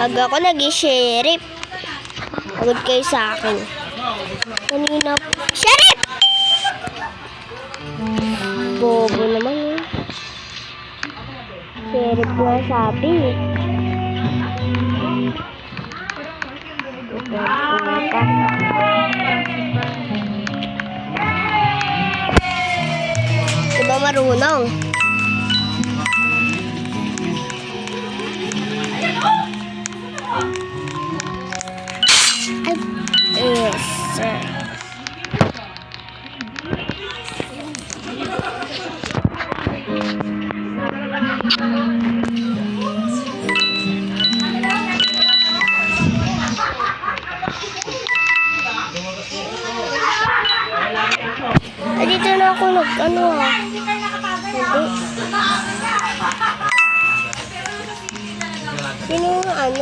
Pag ako nag-sheriff, pagod kayo sa akin. Kanina, sheriff! Bobo naman yun. Sheriff nga sabi. Diba marunong? Yes, sir. Dito na ako nag-ano ha. Hindi. Sino ano?